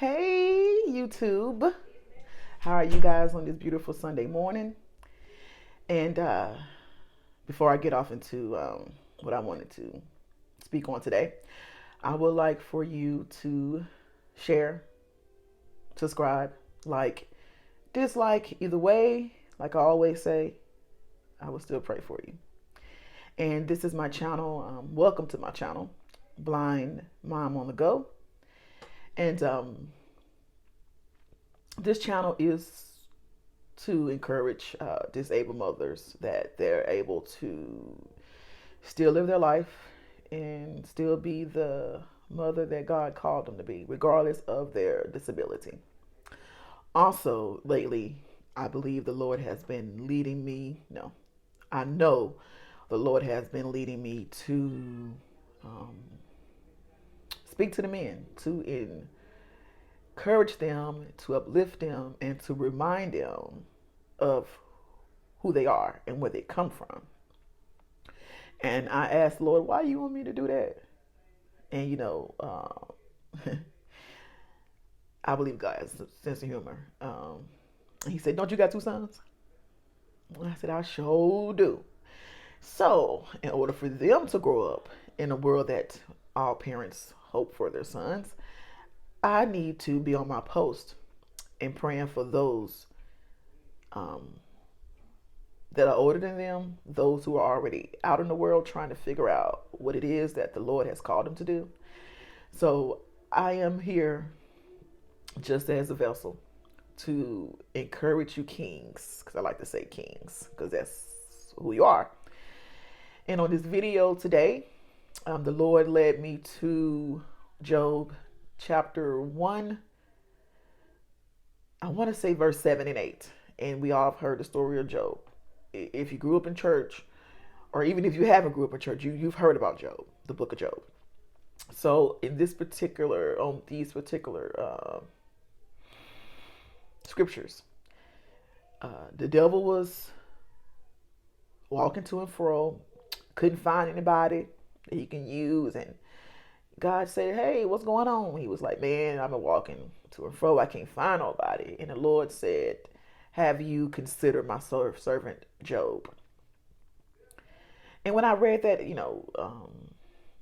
Hey, YouTube. How are you guys on this beautiful Sunday morning? And before I get off into what I wanted to speak on today, I would like for you to share, subscribe, like, dislike, either way. Like I always say, I will still pray for you. And this is my channel. Welcome to my channel, Blind Mom on the Go. And this channel is to encourage disabled mothers that they're able to still live their life and still be the mother that God called them to be, regardless of their disability. Also, lately, I believe the Lord has been leading me. No, I know the Lord has been leading me to um, speak to the men, to encourage them, to uplift them, and to remind them of who they are and where they come from. And I asked the Lord, why you want me to do that? And I believe God has a sense of humor. He said, don't you got two sons? And I said, I sure do. So, in order for them to grow up in a world that all parents hope for their sons, I need to be on my post and praying for those um, that are older than them, those who are already out in the world trying to figure out what it is that the Lord has called them to do. So I am here just as a vessel to encourage you kings, because I like to say kings, because that's who you are. And on this video today, the Lord led me to Job chapter 1. I want to say verse 7 and 8. And we all have heard the story of Job. If you grew up in church, or even if you haven't grew up in church, you've heard about Job, the book of Job. So in these particular scriptures, the devil was walking to and fro, couldn't find anybody that he can use, and God said, hey, what's going on? He was like, man, I've been walking to and fro, I can't find nobody. And the Lord said, have you considered my servant Job? And when I read that,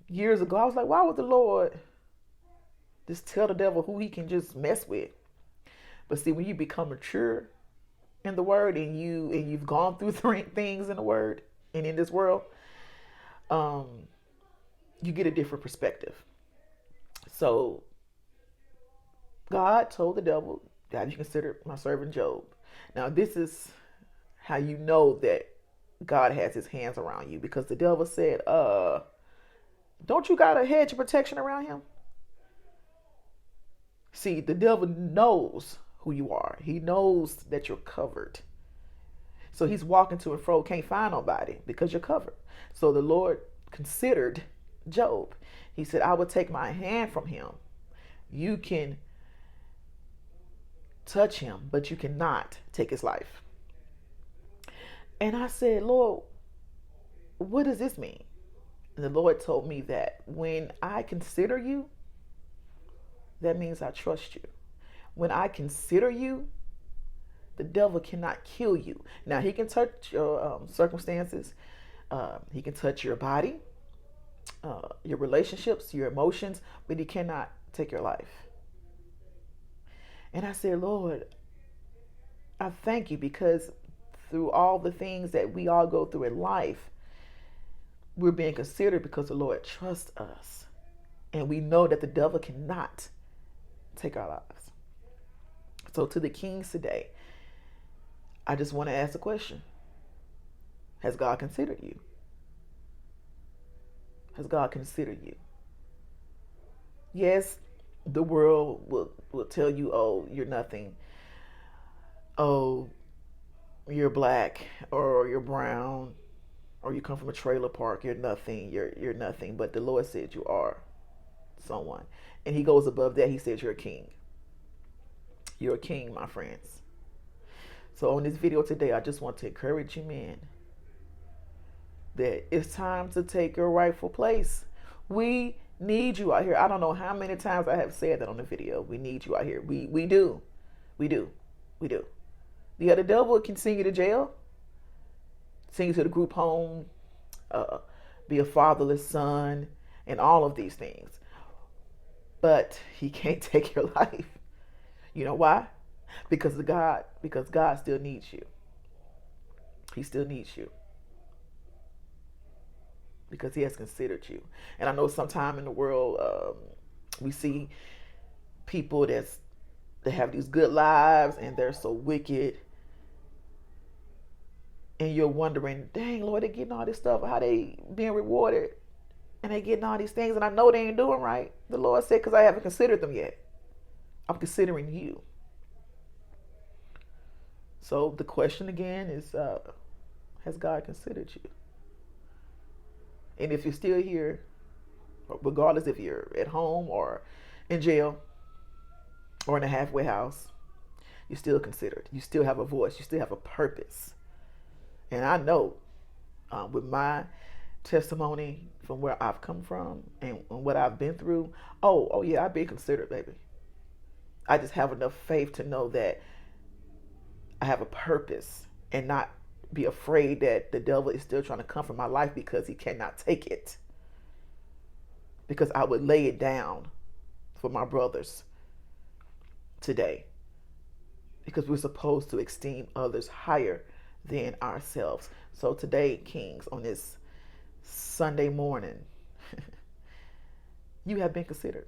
years ago, I was like, why would the Lord just tell the devil who he can just mess with? But see, when you become mature in the word and you've gone through things in the word and in this world, you get a different perspective. So God told the devil, have you considered my servant Job? Now, this is how you know that God has his hands around you, because the devil said, don't you got a hedge of protection around him? See, the devil knows who you are. He knows that you're covered. So he's walking to and fro, can't find nobody because you're covered. So the Lord considered Job. He said, I will take my hand from him. You can touch him, but you cannot take his life. And I said, Lord, what does this mean? And the Lord told me that when I consider you, that means I trust you. When I consider you, the devil cannot kill you. Now, he can touch your circumstances. He can touch your body, your relationships, your emotions, but he cannot take your life. And I said, Lord, I thank you, because through all the things that we all go through in life, we're being considered because the Lord trusts us. And we know that the devil cannot take our lives. So to the kings today, I just want to ask a question. Has God considered you? Has God considered you? Yes, the world will tell you, oh, you're nothing. Oh, you're black, or you're brown, or you come from a trailer park, you're nothing, you're nothing. But the Lord said you are someone. And he goes above that. He says you're a king. You're a king, my friends. So on this video today, I just want to encourage you, men, that it's time to take your rightful place. We need you out here. I don't know how many times I have said that on the video. We need you out here. We do. We do. We do. Yeah, the devil can send you to jail, send you to the group home, be a fatherless son, and all of these things. But he can't take your life. You know why? Because God still needs you. He still needs you. Because he has considered you. And I know sometime in the world, we see people that have these good lives and they're so wicked. And you're wondering, dang, Lord, they're getting all this stuff. How they being rewarded? And they getting all these things. And I know they ain't doing right. The Lord said, because I haven't considered them yet. I'm considering you. So the question again is, has God considered you? And if you're still here, regardless if you're at home or in jail or in a halfway house, you're still considered. You still have a voice. You still have a purpose. And I know with my testimony from where I've come from and what I've been through, oh yeah, I've been considered, baby. I just have enough faith to know that I have a purpose and not be afraid that the devil is still trying to come from my life because he cannot take it. Because I would lay it down for my brothers today. Because we're supposed to esteem others higher than ourselves. So today, Kings, on this Sunday morning, you have been considered.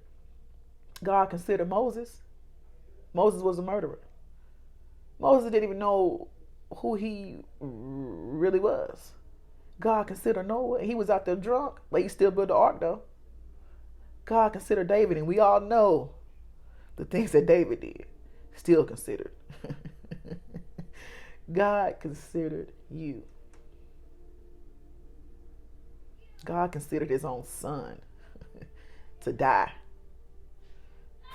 God considered Moses. Moses was a murderer. Moses didn't even know who he really was. God considered Noah. He was out there drunk, but he still built the ark though. God considered David, and we all know the things that David did. Still considered. God considered you. God considered his own son to die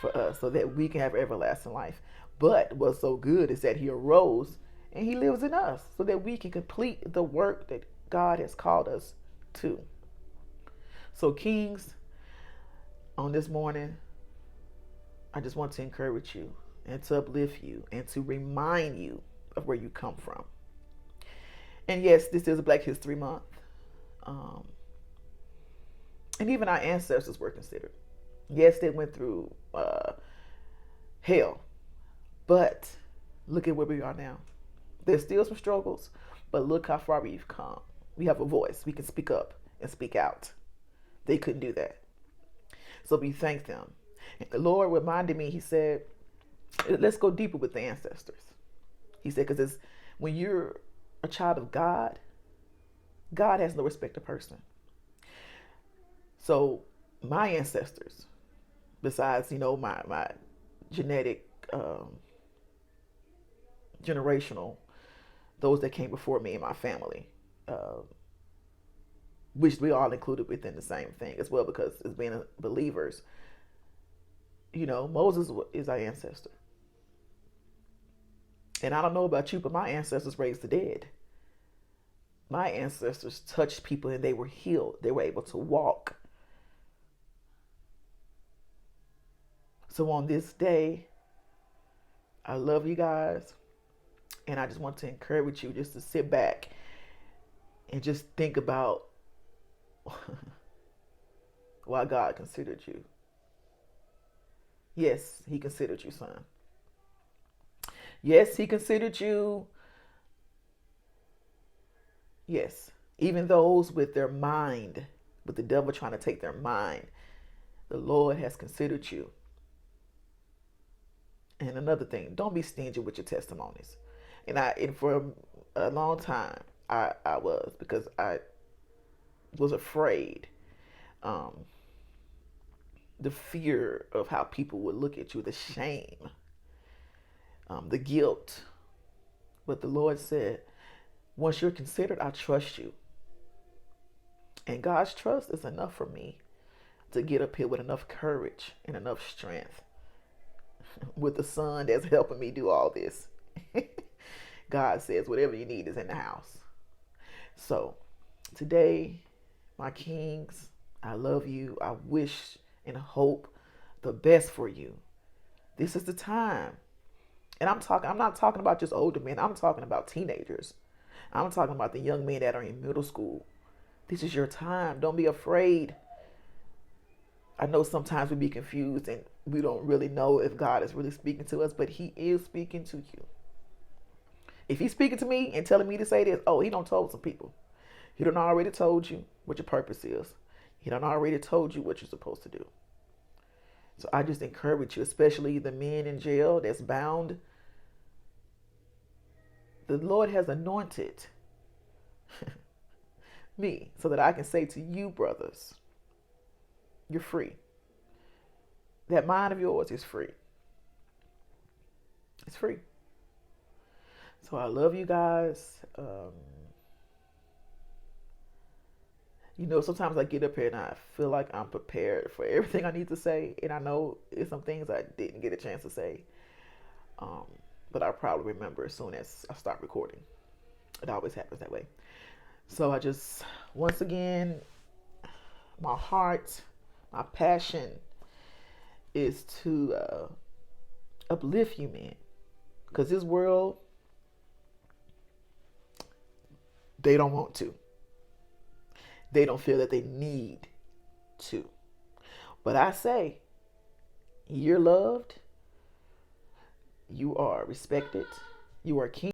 for us so that we can have everlasting life. But what's so good is that he arose and he lives in us so that we can complete the work that God has called us to. So, Kings, on this morning, I just want to encourage you and to uplift you and to remind you of where you come from. And yes, this is Black History Month. And even our ancestors were considered. Yes, they went through hell. But look at where we are now. There's still some struggles, but look how far we've come. We have a voice. We can speak up and speak out. They couldn't do that. So we thank them. And the Lord reminded me, he said, let's go deeper with the ancestors. He said, because when you're a child of God, God has no respect of person. So my ancestors, besides, my genetic, generational, those that came before me and my family, which we all included within the same thing as well, because as being believers, Moses is our ancestor. And I don't know about you, but my ancestors raised the dead. My ancestors touched people and they were healed. They were able to walk. So on this day, I love you guys. And I just want to encourage you just to sit back and just think about why God considered you. Yes, he considered you, son. Yes, he considered you. Yes, even those with their mind, with the devil trying to take their mind, the Lord has considered you. And another thing, don't be stingy with your testimonies. And for a long time, I was, because I was afraid. The fear of how people would look at you, the shame, the guilt. But the Lord said, once you're considered, I trust you. And God's trust is enough for me to get up here with enough courage and enough strength with the son that's helping me do all this. God says whatever you need is in the house. So today, my kings, I love you. I wish and hope the best for you. This is the time. And I'm not talking about just older men. I'm talking about teenagers. I'm talking about the young men that are in middle school. This is your time. Don't be afraid. I know sometimes we be confused and we don't really know if God is really speaking to us, but he is speaking to you. If he's speaking to me and telling me to say this, oh, he done told some people. He done already told you what your purpose is. He done already told you what you're supposed to do. So I just encourage you, especially the men in jail that's bound. The Lord has anointed me so that I can say to you, brothers, you're free. That mind of yours is free. It's free. So I love you guys. Sometimes I get up here and I feel like I'm prepared for everything I need to say. And I know it's some things I didn't get a chance to say. But I'll probably remember as soon as I start recording. It always happens that way. So I just, once again, my heart, my passion is to uplift you, men. Because this world, they don't want to. They don't feel that they need to. But I say, you're loved. You are respected. You are king.